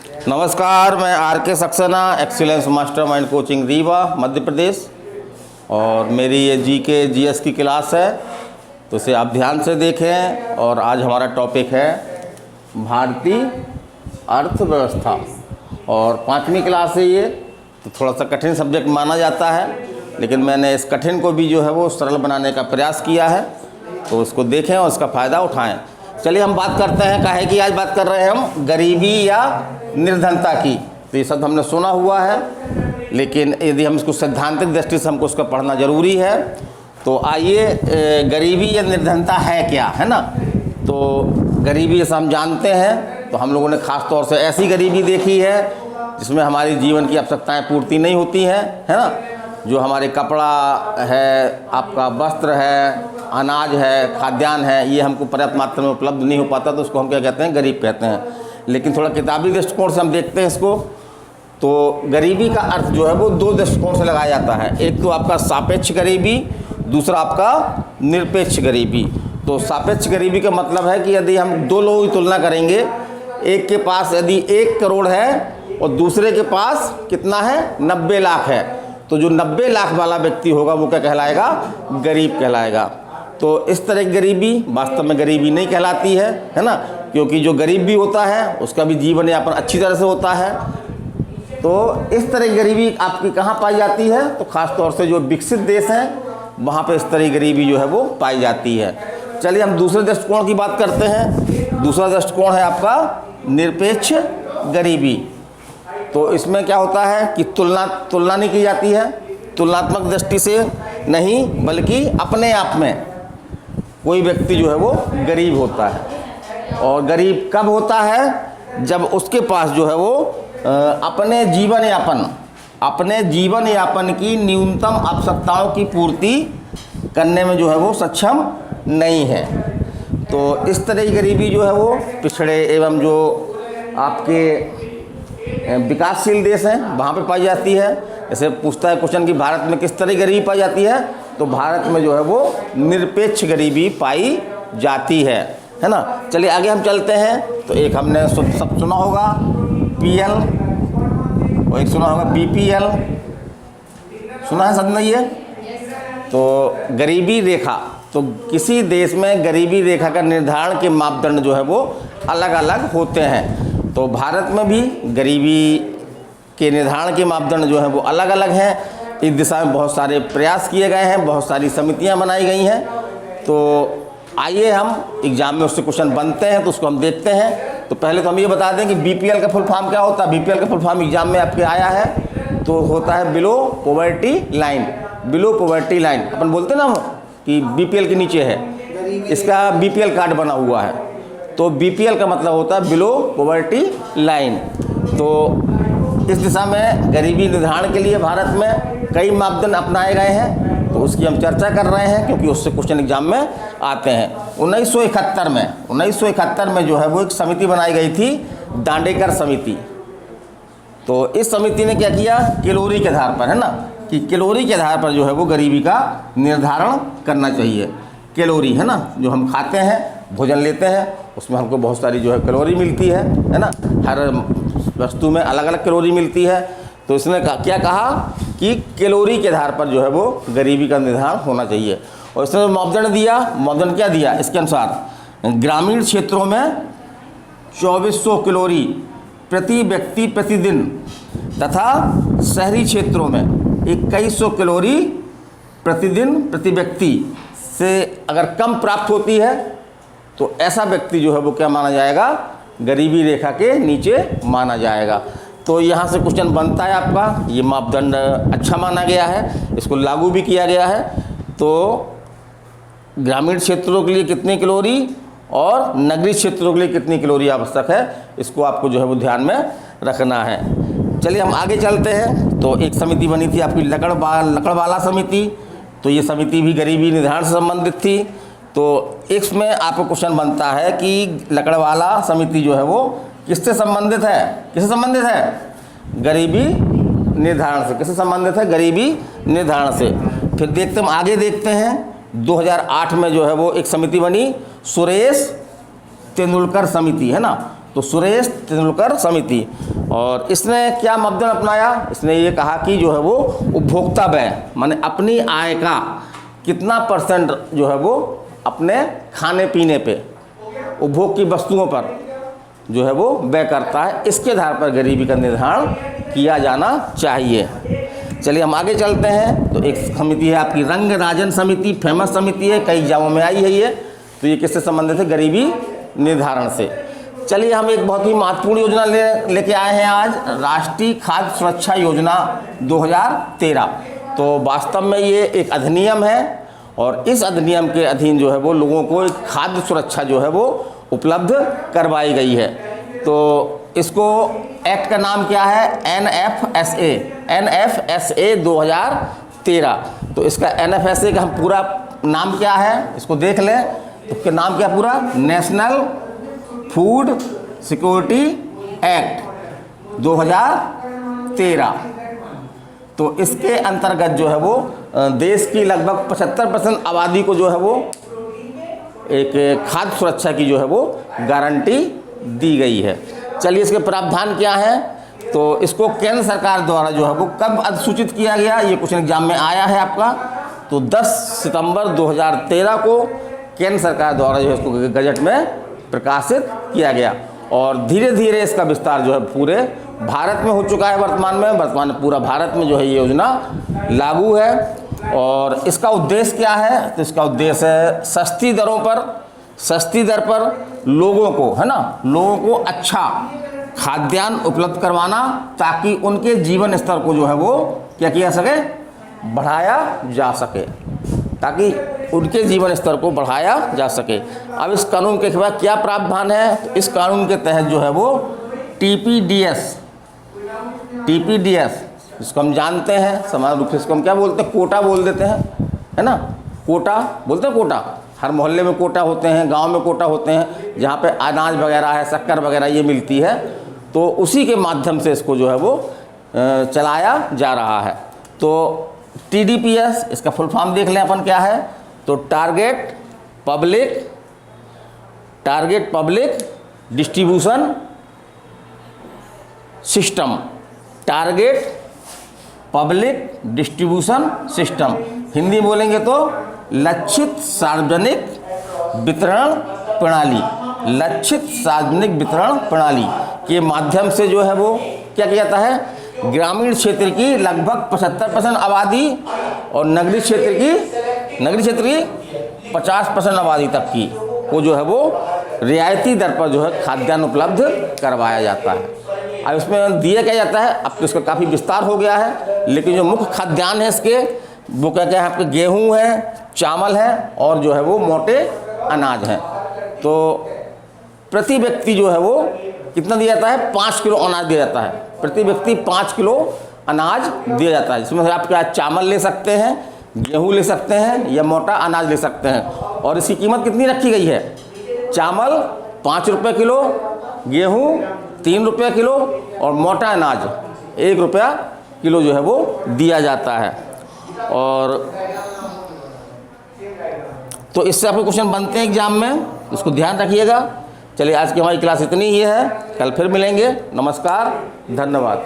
नमस्कार, मैं R K. Saxena, excellence mastermind coaching Rewa Madhya Pradesh. और मेरी ये जीके जीएस की क्लास है, तो इसे आप ध्यान से देखें। और आज हमारा टॉपिक है भारतीय अर्थव्यवस्था और 5वीं क्लास है ये। तो थोड़ा सा कठिन सब्जेक्ट माना जाता है, लेकिन मैंने इस कठिन को भी जो है वो सरल बनाने का प्रयास किया है। तो उसको देखें और उसका फ़ायदा उठाएं। चलिए हम बात करते हैं, काहे की आज बात कर रहे हैं हम गरीबी या निर्धनता की। तो ये शब्द हमने सुना हुआ है, लेकिन यदि हम इसको सैद्धांतिक दृष्टि से हमको उसका पढ़ना ज़रूरी है। तो आइए, गरीबी या निर्धनता है क्या, है ना। तो गरीबी जैसा हम जानते हैं, तो हम लोगों ने ख़ास तौर से ऐसी गरीबी देखी है जिसमें हमारी जीवन की आवश्यकताएँ पूर्ति नहीं होती हैं, है ना। जो हमारे कपड़ा है, आपका वस्त्र है, अनाज है, खाद्यान्न है, ये हमको पर्याप्त मात्रा में उपलब्ध नहीं हो पाता, तो उसको हम क्या कहते हैं, गरीब कहते हैं। लेकिन थोड़ा किताबी दृष्टिकोण से हम देखते हैं इसको, तो गरीबी का अर्थ जो है वो 2 दृष्टिकोण से लगाया जाता है। एक तो आपका सापेक्ष गरीबी, दूसरा आपका निरपेक्ष गरीबी। तो सापेक्ष गरीबी का मतलब है कि यदि हम 2 लोगों की तुलना करेंगे, एक के पास यदि 1 करोड़ है और दूसरे के पास कितना है, 90 लाख है, तो जो 90 लाख वाला व्यक्ति होगा वो क्या कहलाएगा, गरीब कहलाएगा। तो इस तरह की गरीबी वास्तव में गरीबी नहीं कहलाती है ना, क्योंकि जो गरीब भी होता है उसका भी जीवन यापन अच्छी तरह से होता है। तो इस तरह की गरीबी आपकी कहाँ पाई जाती है, तो ख़ास तौर से जो विकसित देश हैं वहाँ पे इस तरह की गरीबी जो है वो पाई जाती है। चलिए हम दूसरे दृष्टिकोण की बात करते हैं। दूसरा दृष्टिकोण है आपका निरपेक्ष गरीबी। तो इसमें क्या होता है कि तुलना नहीं की जाती है, तुलनात्मक दृष्टि से नहीं, बल्कि अपने आप में कोई व्यक्ति जो है वो गरीब होता है। और गरीब कब होता है, जब उसके पास जो है वो अपने जीवन यापन की न्यूनतम आवश्यकताओं की पूर्ति करने में जो है वो सक्षम नहीं है। तो इस तरह की गरीबी जो है वो पिछड़े एवं जो आपके विकासशील देश हैं वहाँ पे पाई जाती है। जैसे पूछता है क्वेश्चन कि भारत में किस तरह की गरीबी पाई जाती है, तो भारत में जो है वो निरपेक्ष गरीबी पाई जाती है ना। चलिए आगे हम चलते हैं। तो एक हमने सब सुना होगा पीएल, और एक सुना होगा बीपीएल, सुना है सब में ये। तो गरीबी रेखा, तो किसी देश में गरीबी रेखा का निर्धारण के मापदंड जो है वो अलग अलग होते हैं। तो भारत में भी गरीबी के निर्धारण के मापदंड जो हैं वो अलग अलग हैं। इस दिशा में बहुत सारे प्रयास किए गए हैं, बहुत सारी समितियां बनाई गई हैं। तो आइए हम एग्जाम में उससे क्वेश्चन बनते हैं, तो उसको हम देखते हैं। तो पहले तो हम ये बता दें कि बीपीएल का फुल फॉर्म क्या होता है। बीपीएल का फुल फॉर्म एग्जाम में आपके आया है, तो होता है below poverty line. Below poverty line अपन बोलते ना कि बीपीएल के नीचे है, इसका बीपीएल कार्ड बना हुआ है, तो बीपीएल का मतलब होता है बिलो पॉवर्टी लाइन। तो इस दिशा में गरीबी निर्धारण के लिए भारत में कई मापदंड अपनाए गए हैं, तो उसकी हम चर्चा कर रहे हैं, क्योंकि उससे क्वेश्चन एग्जाम में आते हैं। 1971 में जो है वो एक समिति बनाई गई थी, दांडेकर समिति। तो इस समिति ने क्या किया, कैलोरी के आधार पर, है ना, कि कैलोरी के आधार पर जो है वो गरीबी का निर्धारण करना चाहिए। कैलोरी, है ना, जो हम खाते हैं, भोजन लेते हैं, उसमें हमको बहुत सारी जो है कैलोरी मिलती है ना। हर वस्तु में अलग अलग कैलोरी मिलती है। तो इसने क्या कहा कि कैलोरी के आधार पर जो है वो गरीबी का निर्धारण होना चाहिए। और इसने मापदंड दिया, मापदंड क्या दिया, इसके अनुसार ग्रामीण क्षेत्रों में 2400 कैलोरी प्रति व्यक्ति प्रतिदिन तथा शहरी क्षेत्रों में 2100 कैलोरी प्रतिदिन प्रति व्यक्ति से अगर कम प्राप्त होती है, तो ऐसा व्यक्ति जो है वो क्या माना जाएगा, गरीबी रेखा के नीचे माना जाएगा। तो यहाँ से क्वेश्चन बनता है आपका, ये मापदंड अच्छा माना गया है, इसको लागू भी किया गया है। तो ग्रामीण क्षेत्रों के लिए कितनी कैलोरी और नगरीय क्षेत्रों के लिए कितनी कैलोरी आवश्यक है, इसको आपको जो है वो ध्यान में रखना है। चलिए हम आगे चलते हैं। तो एक समिति बनी थी आपकी लकड़वाला समिति। तो ये समिति भी गरीबी निर्धारण से संबंधित थी। तो इसमें आपको क्वेश्चन बनता है कि लकड़वाला समिति जो है वो किससे संबंधित है, किससे संबंधित है, गरीबी निर्धारण से। किससे संबंधित है, गरीबी निर्धारण से। फिर देखते हम आगे देखते हैं 2008 में जो है वो एक समिति बनी, सुरेश तेंदुलकर समिति, है ना। तो सुरेश तेंदुलकर समिति। और इसने क्या मापदंड अपनाया? इसने ये कहा कि जो है वो उपभोक्ता व्यय माने अपनी आय का कितना परसेंट जो है वो अपने खाने पीने पे, उपभोग की वस्तुओं पर जो है वो व्यय करता है, इसके आधार पर गरीबी का निर्धारण किया जाना चाहिए। चलिए हम आगे चलते हैं। तो एक समिति है आपकी रंग राजन समिति, फेमस समिति है, कई एग्जामों में आई है ये। तो ये किससे संबंधित है? गरीबी निर्धारण से। चलिए हम एक बहुत ही महत्वपूर्ण योजना लेके आए हैं आज, राष्ट्रीय खाद्य सुरक्षा योजना 2013। तो वास्तव में ये एक अधिनियम है और इस अधिनियम के अधीन जो है वो लोगों को एक खाद्य सुरक्षा जो है वो उपलब्ध करवाई गई है। तो इसको एक्ट का नाम क्या है? NFSA 2013। तो इसका NFSA का हम पूरा नाम क्या है इसको देख लें। तो इसका नाम क्या पूरा? National food security act 2013। तो इसके अंतर्गत जो है वो देश की लगभग 75% आबादी को जो है वो एक खाद्य सुरक्षा की जो है वो गारंटी दी गई है। चलिए इसके प्रावधान क्या हैं? तो इसको केंद्र सरकार द्वारा जो है वो कब अधिसूचित किया गया? ये क्वेश्चन एग्जाम में आया है आपका। तो 10 सितंबर 2013 को केंद्र सरकार द्वारा जो है इसको गजट में प्रकाशित किया गया और धीरे धीरे इसका विस्तार जो है पूरे भारत में हो चुका है। वर्तमान में पूरा भारत में जो है ये योजना लागू है। और इसका उद्देश्य क्या है? तो इसका उद्देश्य है सस्ती दर पर लोगों को, है ना, लोगों को अच्छा खाद्यान्न उपलब्ध करवाना, ताकि उनके जीवन स्तर को जो है वो क्या किया सके? बढ़ाया जा सके, ताकि उनके जीवन स्तर को बढ़ाया जा सके। अब इस कानून के खिलाफ क्या प्रावधान है? तो इस कानून के तहत जो है वो TPDS इसको हम जानते हैं सामान्य रूप से, इसको हम क्या बोलते हैं? कोटा बोल देते हैं, है ना, कोटा बोलते हैं। कोटा हर मोहल्ले में कोटा होते हैं, गांव में कोटा होते हैं, जहाँ पे अनाज वगैरह है, शक्कर वगैरह ये मिलती है। तो उसी के माध्यम से इसको जो है वो चलाया जा रहा है। तो TDPS इसका फुल फॉर्म देख लें अपन क्या है। तो target public distribution system, target public distribution system, Hindi बोलेंगे तो लक्षित सार्वजनिक वितरण प्रणाली के माध्यम से जो है वो क्या किया जाता है? ग्रामीण क्षेत्र की लगभग 75% आबादी और नगरीय क्षेत्र की 50% आबादी तक की को जो है वो रियायती दर पर जो है खाद्यान्न उपलब्ध करवाया जाता है। अब इसमें दिया क्या जाता है? अब तो इसका काफ़ी विस्तार हो गया है, लेकिन जो मुख्य खाद्यान्न है इसके वो क्या क्या है? आपके गेहूँ है, चावल है और जो है वो मोटे अनाज हैं। तो प्रति व्यक्ति जो है वो कितना दिया जाता है? 5 किलो अनाज दिया जाता है। प्रति व्यक्ति 5 किलो अनाज दिया जाता है, जिसमें आप क्या चावल ले सकते हैं, गेहूँ ले सकते हैं या मोटा अनाज ले सकते हैं। और इसकी कीमत कितनी रखी गई है? चावल 5 रुपये किलो, गेहूँ 3 रुपये किलो और मोटा अनाज 1 रुपया किलो जो है वो दिया जाता है। और तो इससे आपके क्वेश्चन बनते हैं एग्जाम में, इसको ध्यान रखिएगा। चलिए आज की हमारी क्लास इतनी ही है, कल फिर मिलेंगे। नमस्कार, धन्यवाद।